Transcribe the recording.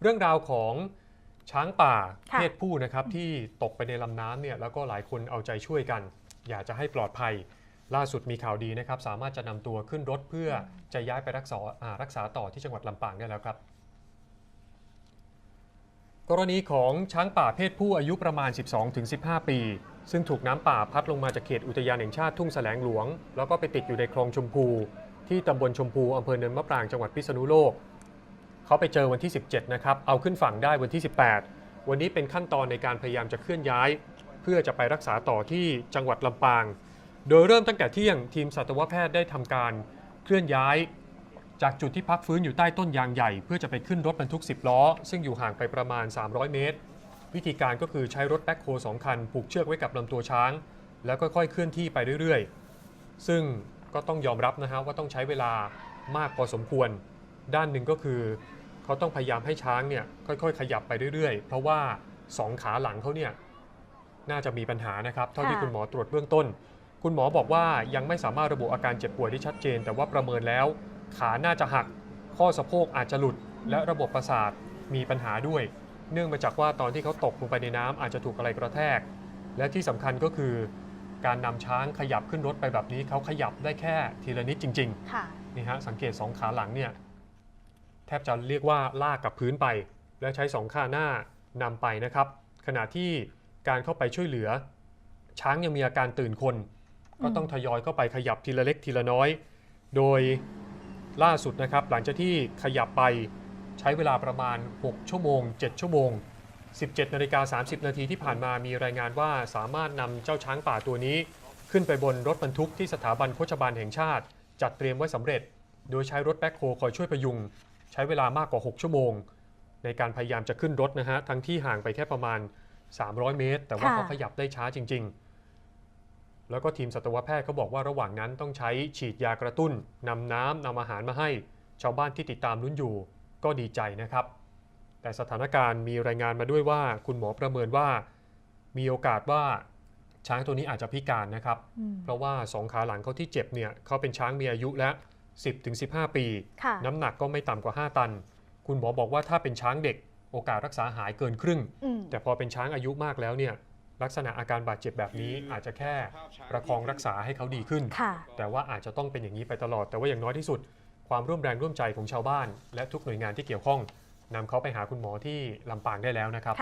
เรื่องราวของช้างป่า ค่ะ เพศผู้นะครับที่ตกไปในลำน้ำเนี่ยแล้วก็หลายคนเอาใจช่วยกัน อยากจะให้ปลอดภัย ล่าสุดมีข่าวดีนะครับสามารถจะนำตัวขึ้นรถเพื่อจะย้ายไปรักษาต่อที่จังหวัดลำปางได้แล้วครับ กรณีของช้างป่าเพศผู้อายุประมาณ 12-15 ปี ซึ่งถูกน้ำป่าพัดลงมาจากเขตอุทยานแห่งชาติทุ่งแสลงหลวงแล้วก็ไปติดอยู่ในคลองชมพูที่ตำบลชมพูอำเภอเนินมะปรางจังหวัดพิษณุโลกเขาไปเจอวันที่ 17 นะครับเอาขึ้นฝั่งได้วันที่ 18 วันนี้เป็นขั้นตอนในการพยายามจะเคลื่อนย้าย เพื่อจะไปรักษาต่อที่จังหวัดลำปาง โดยเริ่มตั้งแต่เที่ยงทีมสัตวแพทย์ได้ทำการเคลื่อนย้าย จากจุดที่พักฟื้นอยู่ใต้ต้นยางใหญ่เพื่อจะไปขึ้นรถบรรทุก10ล้อซึ่งอยู่ห่างไปประมาณ300เมตรวิธีการก็คือใช้รถแบ็คโฮ2คันผูกเชือกไว้กับลำตัวช้างแล้วค่อยๆเคลื่อนที่ไปเรื่อยๆซึ่งก็ต้องยอมรับนะฮะว่าต้องใช้เวลามากพอสมควรด้านหนึ่งก็คือเขาต้องพยายามให้ช้างเนี่ยค่อยๆขยับไปเรื่อยๆเพราะว่า2ขาหลังเขาเนี่ยน่าจะมีปัญหานะครับเท่าที่คุณหมอตรวจเบื้องต้นคุณหมอบอกว่ายังไม่สามารถระบุอาการเจ็บป่วยได้ชัดเจนแต่ว่าประเมินแล้วขาน่าจะหักข้อสะโพกอาจจะหลุดและระบบประสาทมีปัญหาด้วยเนื่องมาจากว่าตอนที่เขาตกลงไปในน้ำอาจจะถูกอะไรกระแทกและที่สำคัญก็คือการนำช้างขยับขึ้นรถไปแบบนี้เขาขยับได้แค่ทีละนิดจริงๆนี่ฮะสังเกต2ขาหลังเนี่ยแทบจะเรียกว่าลากกับพื้นไปและใช้2ขาหน้านำไปนะครับขณะที่การเข้าไปช่วยเหลือช้างยังมีอาการตื่นคนก็ต้องทยอยเข้าไปขยับทีละเล็กทีละน้อยโดยล่าสุดนะครับหลังจากที่ขยับไปใช้เวลาประมาณ6ชั่วโมง7ชั่วโมง 17:30 นาทีที่ผ่านมามีรายงานว่าสามารถนำเจ้าช้างป่าตัวนี้ขึ้นไปบนรถบรรทุกที่สถาบันโฆษบาลแห่งชาติจัดเตรียมไว้สำเร็จโดยใช้รถแบ็คโฮคอยช่วยพยุงใช้เวลามากกว่า6ชั่วโมงในการพยายามจะขึ้นรถนะฮะทั้งที่ห่างไปแค่ประมาณ300เมตรแต่ว่าเขาขยับได้ช้าจริงๆแล้วก็ทีมสัตวแพทย์เขาบอกว่าระหว่างนั้นต้องใช้ฉีดยากระตุ้นนำน้ำนำอาหารมาให้ชาวบ้านที่ติดตามลุ้นอยู่ก็ดีใจนะครับแต่สถานการณ์มีรายงานมาด้วยว่าคุณหมอประเมินว่ามีโอกาสว่าช้างตัวนี้อาจจะพิการนะครับเพราะว่า2ขาหลังเขาที่เจ็บเนี่ยเขาเป็นช้างมีอายุและ 10-15 ปีน้ำหนักก็ไม่ต่ำกว่า5ตันคุณหมอบอกว่าถ้าเป็นช้างเด็กโอกาสรักษาหายเกินครึ่งแต่พอเป็นช้างอายุมากแล้วเนี่ยลักษณะอาการบาดเจ็บแบบนี้อาจจะแค่ประคองรักษาให้เขาดีขึ้นแต่ว่าอาจจะต้องเป็นอย่างนี้ไปตลอดแต่ว่าอย่างน้อยที่สุดความร่วมแรงร่วมใจของชาวบ้านและทุกหน่วยงานที่เกี่ยวข้องนำเขาไปหาคุณหมอที่ลำปางได้แล้วนะครับ